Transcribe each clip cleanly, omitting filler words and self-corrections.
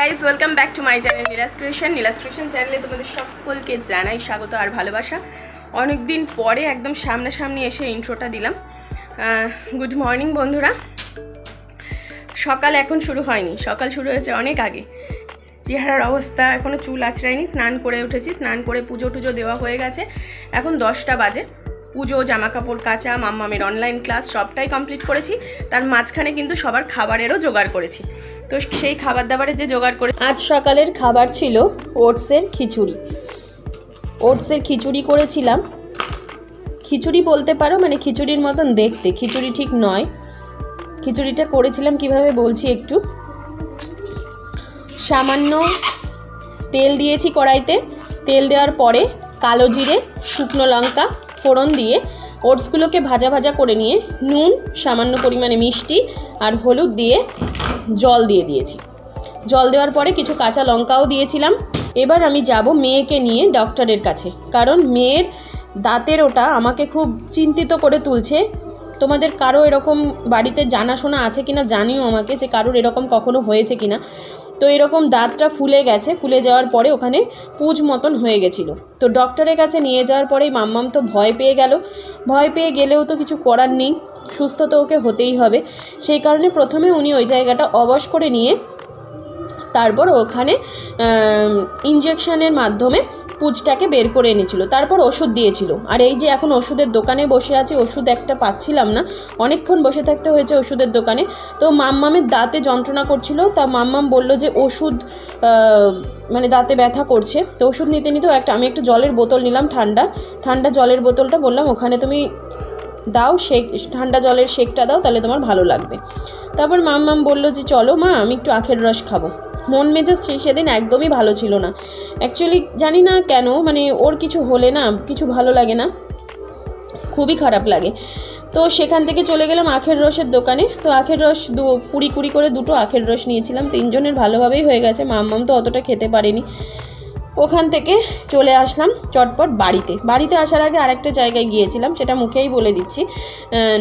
Guys, welcome back to my channel Neela's creation চ্যানেলে তোমাদের সকলকে জানাই স্বাগত আর ভালোবাসা। অনেক দিন পরে একদম সামনাসামনি এসে ইন্ট্রোটা দিলাম। গুড মর্নিং বন্ধুরা। সকাল এখন শুরু হয়নি, সকাল শুরু হয়েছে অনেক আগে। চেহারার অবস্থা, এখনও চুল আঁচড়াইনি, স্নান করে উঠেছি, স্নান করে পুজো টুজো দেওয়া হয়ে গেছে। এখন 10টা বাজে। পুজো, জামা কাপড় কাচা, মাম্মামের অনলাইন ক্লাস সবটাই কমপ্লিট করেছি। তার মাঝখানে কিন্তু সবার খাবারেরও জোগাড় করেছি। তো সেই খাবার দাবারের যে জোগাড় করে, আজ সকালের খাবার ছিল ওটসের খিচুড়ি। ওটসের খিচুড়ি করেছিলাম। খিচুড়ি বলতে পারো, মানে খিচুড়ির মতন দেখতে, খিচুড়ি ঠিক নয়। খিচুড়িটা করেছিলাম কিভাবে বলছি একটু। সামান্য তেল দিয়েছি কড়াইতে। তেল দেওয়ার পরে কালো জিরে, শুকনো লঙ্কা ফোড়ন দিয়ে ওটসগুলোকে ভাজা ভাজা করে নিয়ে নুন, সামান্য পরিমাণে মিষ্টি আর হলুদ দিয়ে জল দিয়ে দিয়েছি। জল দেওয়ার পরে কিছু কাঁচা লঙ্কাও দিয়েছিলাম। এবার আমি যাব মেয়েকে নিয়ে ডক্টরের কাছে, কারণ মেয়ের দাঁতের ওটা আমাকে খুব চিন্তিত করে তুলছে। তোমাদের কারো এরকম বাড়িতে জানাশোনা আছে কিনা জানিও আমাকে, যে কারোর এরকম কখনো হয়েছে কিনা। তো এরকম দাঁতটা ফুলে গেছে, ফুলে যাওয়ার পরে ওখানে পুঁজ মতন হয়ে গেছিলো। তো ডক্টরের কাছে নিয়ে যাওয়ার পরেই মাম্মাম তো ভয় পেয়ে গেল। ভয় পেয়ে গেলেও তো কিছু করার নেই, সুস্থ তো ওকে হতেই হবে। সেই কারণে প্রথমে উনি ওই জায়গাটা অবশ করে নিয়ে তারপর ওখানে ইনজেকশনের মাধ্যমে পুঁজটাকে বের করে এনেছিল, তারপর ওষুধ দিয়েছিল। আর এই যে এখন ওষুধের দোকানে বসে আছি, ওষুধ একটা পাচ্ছিলাম না, অনেকক্ষণ বসে থাকতে হয়েছে ওষুধের দোকানে। তো মাম্মামের দাঁতে যন্ত্রণা করছিল, তা মাম্মাম বলল যে ওষুধ মানে দাঁতে ব্যথা করছে। তো ওষুধ নিতে নিতেও আমি একটা জলের বোতল নিলাম, ঠান্ডা জলের বোতলটা, বললাম ওখানে তুমি দাও শেক, ঠান্ডা জলের শেকটা দাও, তাহলে তোমার ভালো লাগবে। তারপর মাম্মাম বলল যে চলো মা, আমি একটু আখের রস খাবো। মন মেজাজ সেদিন একদমই ভালো ছিল না। অ্যাকচুয়ালি জানি না কেন, মানে ওর কিছু হলে না কিছু ভালো লাগে না, খুবই খারাপ লাগে। তো সেখান থেকে চলে গেলাম আখের রসের দোকানে। তো আখের রস কুড়ি করে দুটো আখের রস নিয়েছিলাম। 3 জনের ভালোভাবেই হয়ে গেছে, মাম্মাম তো অতটা খেতে পারেনি। ওখান থেকে চলে আসলাম চটপট বাড়িতে আসার আগে আরেকটা জায়গায় গিয়েছিলাম, সেটা মুখেই বলে দিচ্ছি।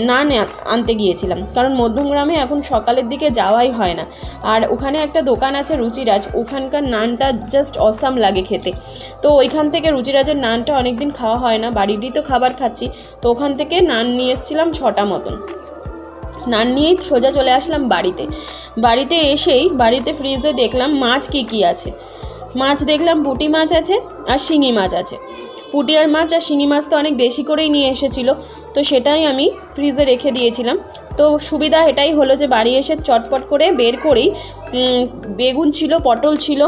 নান আনতে গিয়েছিলাম, কারণ মধ্যমগ্রামে এখন সকালের দিকে যাওয়াই হয় না। আর ওখানে একটা দোকান আছে রুচিরাজ, ওখানকার নানটা জাস্ট অসাম লাগে খেতে। তো ওইখান থেকে রুচিরাজের নানটা অনেকদিন খাওয়া হয় না, বাড়িরই তো খাবার খাচ্ছি। তো ওখান থেকে নান নিয়ে এসেছিলাম 6টা মতন। নান নিয়েই সোজা চলে আসলাম বাড়িতে এসেই বাড়িতে ফ্রিজে দেখলাম মাছ কি আছে। মাছ দেখলাম পুঁটি মাছ আছে আর শিঙি মাছ আছে। পুঁটি আর মাছ আর শিঙি মাছ তো অনেক বেশি করেই নিয়ে এসেছিলো, তো সেটাই আমি ফ্রিজে রেখে দিয়েছিলাম। তো সুবিধা এটাই হলো যে বাড়ি এসে চটপট করে বের করেই বেগুন ছিল, পটল ছিল,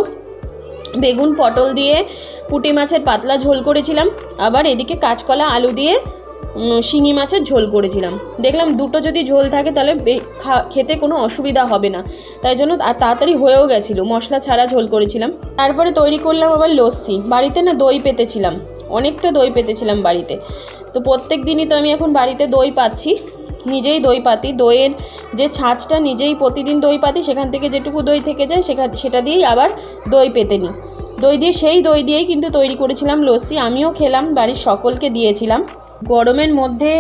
বেগুন পটল দিয়ে পুঁটি মাছের পাতলা ঝোল করেছিলাম। আবার এদিকে কাঁচকলা আলু দিয়ে শিঙি মাছের ঝোল করেছিলাম। দেখলাম দুটো যদি ঝোল থাকে তাহলে খেতে কোনো অসুবিধা হবে না, তাই জন্য তাড়াতাড়ি হয়েও গেছিলো, মশলা ছাড়া ঝোল করেছিলাম। তারপরে তৈরি করলাম আবার লস্যি। বাড়িতে না দই পেতেছিলাম, অনেকটা দই পেতেছিলাম বাড়িতে। তো প্রত্যেক দিনই তো আমি এখন বাড়িতে দই পাচ্ছি, নিজেই দই পাতি। দইয়ের যে ছাঁচটা নিজেই প্রতিদিন দই পাতি, সেখান থেকে যেটুকু দই থেকে যায় সেটা দিয়েই আবার দই পেতে নিই। সেই দই দিয়েই কিন্তু তৈরি করেছিলাম লস্যি। আমিও খেলাম, বাড়ির সকলকে দিয়েছিলাম। গরমের মধ্যে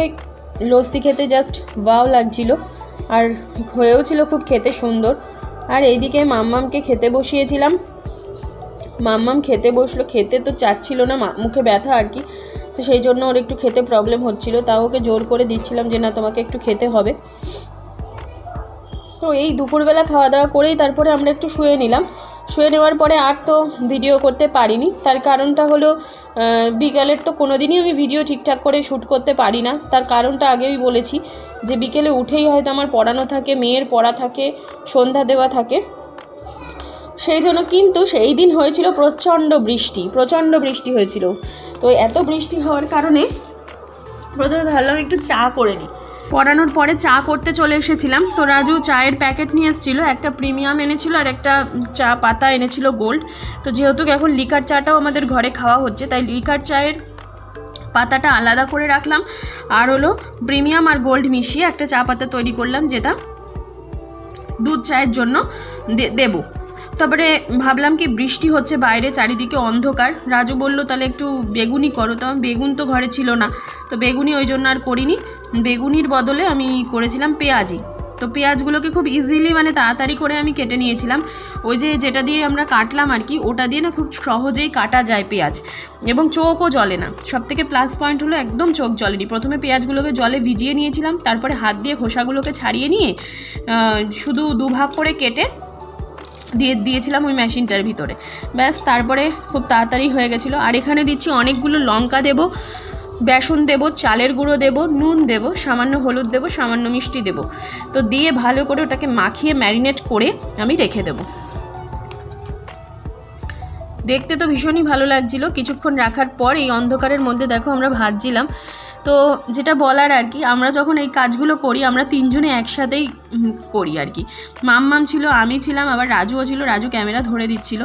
লস্যি খেতে জাস্ট ওয়াও লাগছিল, আর হয়েও ছিল খুব খেতে সুন্দর। আর এইদিকে মাম্মামকে খেতে বসিয়েছিলাম। মাম্মাম খেতে বসলো, খেতে তো চাচ্ছিল না, মুখে ব্যথা আর কি, তো সেই জন্য ওর একটু খেতে প্রবলেম হচ্ছিল। তাও ওকে জোর করে দিচ্ছিলাম যে না, তোমাকে একটু খেতে হবে। তো এই দুপুরবেলা খাওয়া দাওয়া করেই তারপরে আমরা একটু শুয়ে নিলাম। শুয়ে নেওয়ার পরে আর তো ভিডিও করতে পারিনি। তার কারণটা হলো বিকালের তো কোনো দিনই আমি ভিডিও ঠিকঠাক করে শ্যুট করতে পারি না। তার কারণটা আগেই বলেছি, যে বিকেলে উঠেই হয়তো আমার পড়ানো থাকে, মেয়ের পড়া থাকে, সন্ধ্যা দেওয়া থাকে, সেই জন্য। কিন্তু সেই দিন হয়েছিল প্রচণ্ড বৃষ্টি হয়েছিল। তো এত বৃষ্টি হওয়ার কারণে প্রথমে ভাবলাম একটু চা করে নিই। পড়ানোর পরে চা করতে চলে এসেছিলাম। তো রাজু চায়ের প্যাকেট নিয়ে এসেছিলো, একটা প্রিমিয়াম এনেছিল আর একটা চা পাতা এনেছিল গোল্ড। তো যেহেতু এখন লিকার চাটাও আমাদের ঘরে খাওয়া হচ্ছে, তাই লিকার চায়ের পাতাটা আলাদা করে রাখলাম, আর হলো প্রিমিয়াম আর গোল্ড মিশিয়ে একটা চা পাতা তৈরি করলাম, যেটা দুধ চায়ের জন্য দেবো। তারপরে ভাবলাম কি বৃষ্টি হচ্ছে বাইরে, চারিদিকে অন্ধকার। রাজু বললো তাহলে একটু বেগুনি করো, তো বেগুন তো ঘরে ছিল না, তো বেগুনি ওই জন্য আর করিনি। বেগুনির বদলে আমি করেছিলাম পেঁয়াজি। তো পেঁয়াজগুলোকে খুব ইজিলি মানে তাড়াতাড়ি করে আমি কেটে নিয়েছিলাম। ওই যে যেটা দিয়ে আমরা কাটলাম আর কি, ওটা দিয়ে না খুব সহজেই কাটা যায় পেঁয়াজ, এবং চোখও জ্বলে না। সবথেকে প্লাস পয়েন্ট হলো একদম চোখ জ্বলেনি। প্রথমে পেঁয়াজগুলোকে জলে ভিজিয়ে নিয়েছিলাম, তারপরে হাত দিয়ে খোসাগুলোকে ছাড়িয়ে নিয়ে শুধু দুভাগ করে কেটে দিয়েছিলাম ওই মেশিনটার ভিতরে, ব্যাস। তারপরে খুব তাড়াতাড়ি হয়ে গেছিলো। আর এখানে দিচ্ছি অনেকগুলো লঙ্কা দেবো, বেসন দেবো, চালের গুঁড়ো দেবো, নুন দেবো, সামান্য হলুদ দেবো, সামান্য মিষ্টি দেবো। তো দিয়ে ভালো করে ওটাকে মাখিয়ে ম্যারিনেট করে আমি রেখে দেবো। দেখতে তো ভীষণই ভালো লাগছিলো। কিছুক্ষণ রাখার পর এই অন্ধকারের মধ্যে দেখো আমরা ভাজছিলাম। তো যেটা বলার আর কি, আমরা যখন এই কাজগুলো করি আমরা তিনজনে একসাথেই করি আর কি। মাম্মাম ছিল, আমি ছিলাম, আবার রাজুও ছিল, রাজু ক্যামেরা ধরে দিচ্ছিল।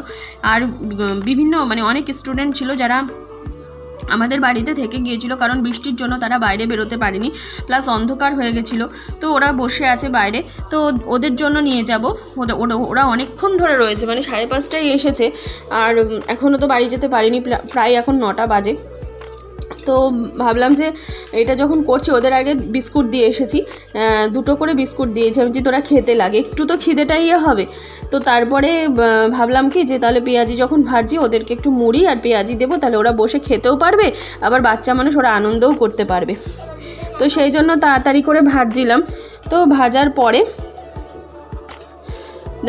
আর বিভিন্ন মানে অনেক স্টুডেন্ট ছিল যারা আমাদের বাড়িতে থেকে গিয়েছিল, কারণ বৃষ্টির জন্য তারা বাইরে বেরোতে পারেনি, প্লাস অন্ধকার হয়ে গেছিলো। তো ওরা বসে আছে বাইরে, তো ওদের জন্য নিয়ে যাব। ওরা অনেকক্ষণ ধরে রয়েছে, মানে 5:30টায় এসেছে, আর এখনও তো বাড়ি যেতে পারিনি, প্রায় এখন 9টা বাজে। তো ভাবলাম যে এটা যখন করছি, ওদের আগে বিস্কুট দিয়ে এসেছি, 2টো করে বিস্কুট দিয়েছি আমি, যে তোরা খেতে লাগে, একটু তো খিদেটাই হবে। তো তারপরে ভাবলাম কি যে তাহলে পেঁয়াজি যখন ভাজি ওদেরকে একটু মুড়ি আর পেঁয়াজি দেবো, তাহলে ওরা বসে খেতেও পারবে, আবার বাচ্চা মানুষ ওরা আনন্দও করতে পারবে। তো সেই জন্য তাড়াতাড়ি করে ভাজছিলাম। তো ভাজার পরে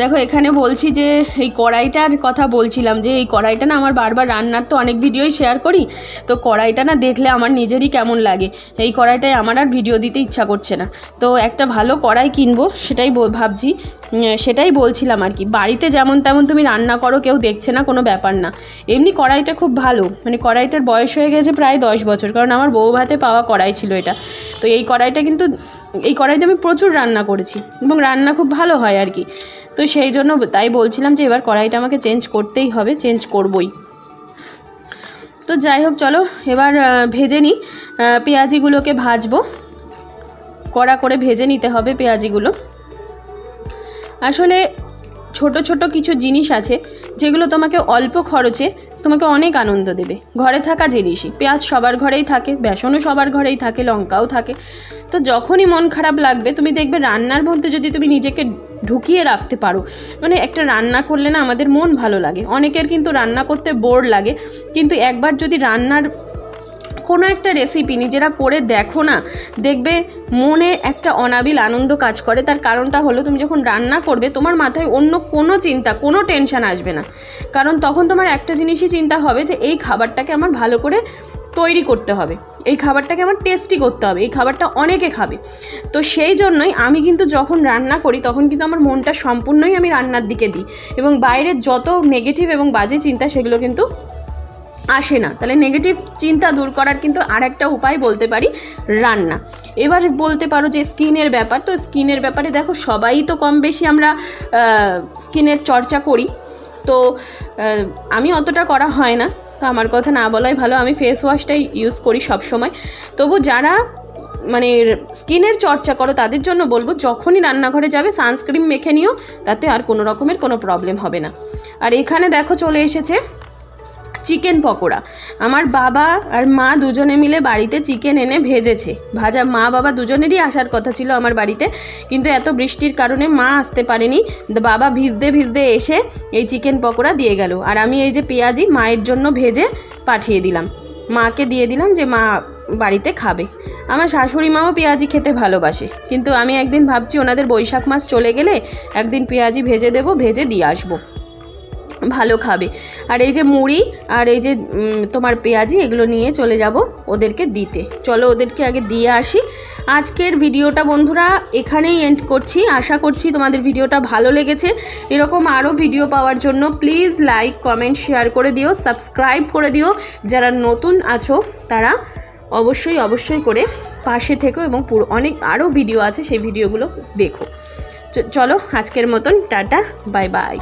দেখো এখানে বলছি যে এই কড়াইটার কথা বলছিলাম, যে এই কড়াইটা না আমার বারবার রান্নার তো অনেক ভিডিওই শেয়ার করি, তো কড়াইটা না দেখলে আমার নিজেরই কেমন লাগে। এই কড়াইটায় আমার আর ভিডিও দিতে ইচ্ছা করছে না। তো একটা ভালো কড়াই কিনবো, সেটাই ভাবছি, সেটাই বলছিলাম আর কি। বাড়িতে যেমন তেমন তুমি রান্না করো, কেউ দেখছে না, কোনো ব্যাপার না। এমনি কড়াইটা খুব ভালো, মানে কড়াইটার বয়স হয়ে গেছে প্রায় 10 বছর, কারণ আমার বউ ভাতে পাওয়া কড়াই ছিল এটা। তো এই কড়াইটা কিন্তু, এই কড়াইতে আমি প্রচুর রান্না করেছি এবং রান্না খুব ভালো হয় আর কি। তো সেই জন্য তাই বলছিলাম যে এবার কড়াইটা আমাকে চেঞ্জ করতেই হবে, চেঞ্জ করবই। তো যাই হোক, চলো এবার ভেজে নিই। পেঁয়াজিগুলোকে ভাজবো, কড়া করে ভেজে নিতে হবে পেঁয়াজিগুলো। আসলে ছোট ছোট কিছু জিনিস আছে যেগুলো তোমাকে অল্প খরচে তোমাকে অনেক আনন্দ দেবে। ঘরে থাকা জিনিসই, পেঁয়াজ সবার ঘরেই থাকে, বেসনও সবার ঘরেই থাকে, লঙ্কাও থাকে। তো যখনই মন খারাপ লাগবে, তুমি দেখবে রান্নার মধ্যে যদি তুমি নিজেকে ঢুকিয়ে রাখতে পারো, মানে একটা রান্না করলে না আমাদের মন ভালো লাগে। অনেকের কিন্তু রান্না করতে বোর লাগে, কিন্তু একবার যদি রান্নার কোনো একটা রেসিপি নিজেরা করে দেখো না, দেখবে মনে একটা অনাবিল আনন্দ কাজ করে। তার কারণটা হলো, তুমি যখন রান্না করবে তোমার মাথায় অন্য কোনো চিন্তা, কোনো টেনশন আসবে না, কারণ তখন তোমার একটা জিনিসই চিন্তা হবে যে এই খাবারটাকে আমার ভালো করে তৈরি করতে হবে, এই খাবারটাকে আমার টেস্টি করতে হবে, এই খাবারটা অনেকে খাবে। তো সেই জন্যই আমি কিন্তু যখন রান্না করি তখন কিন্তু আমার মনটা সম্পূর্ণই আমি রান্নার দিকে দিই, এবং বাইরের যত নেগেটিভ এবং বাজে চিন্তা সেগুলো কিন্তু আসে না। তাহলে নেগেটিভ চিন্তা দূর করার কিন্তু আর একটা উপায় বলতে পারি, রান্না। এবার বলতে পারো যে স্কিনের ব্যাপার, তো স্কিনের ব্যাপারে দেখো সবাই তো কম বেশি আমরা স্কিনের চর্চা করি। তো আমি অতটা করা হয় না, তো আমার কথা না বলাই ভালো। আমি ফেস ওয়াশটাই ইউজ করি সব সময়। তবু যারা মানে স্কিনের চর্চা করো তাদের জন্য বলবো, যখনই রান্নাঘরে যাবে সানস্ক্রিন মেখে নিও, তাতে আর কোনো রকমের কোনো প্রবলেম হবে না। আর এখানে দেখো চলে এসেছে চিকেন পকোড়া। আমার বাবা আর মা দুজনে মিলে বাড়িতে চিকেন এনে ভেজেছে। ভাজা মা বাবা দুজনেরই আসার কথা ছিল আমার বাড়িতে, কিন্তু এত বৃষ্টির কারণে মা আসতে পারেনি। বাবা ভিজতে ভিজতে এসে এই চিকেন পকোড়া দিয়ে গেল, আর আমি এই যে পেঁয়াজি মায়ের জন্য ভেজে পাঠিয়ে দিলাম, মাকে দিয়ে দিলাম যে মা বাড়িতে খাবে। আমার শাশুড়ি মাও পেঁয়াজি খেতে ভালোবাসে, কিন্তু আমি একদিন ভাবছি ওনাদের বৈশাখ মাস চলে গেলে একদিন পেঁয়াজি ভেজে দেবো, ভেজে দিয়ে আসবো, ভালো খাবে। আর এই যে মুড়ি আর এই যে তোমার পেঁয়াজি, এগুলো নিয়ে চলে যাব ওদেরকে দিতে। চলো ওদেরকে আগে দিয়ে আসি। আজকের ভিডিওটা বন্ধুরা এখানেই এন্ড করছি। আশা করছি তোমাদের ভিডিওটা ভালো লেগেছে। এরকম আরও ভিডিও পাওয়ার জন্য প্লিজ লাইক, কমেন্ট, শেয়ার করে দিও, সাবস্ক্রাইব করে দিও। যারা নতুন আছো তারা অবশ্যই করে পাশে থেকো, এবং পুরো অনেক আরও ভিডিও আছে সেই ভিডিওগুলো দেখো। চলো আজকের মতন টাটা, বাই বাই।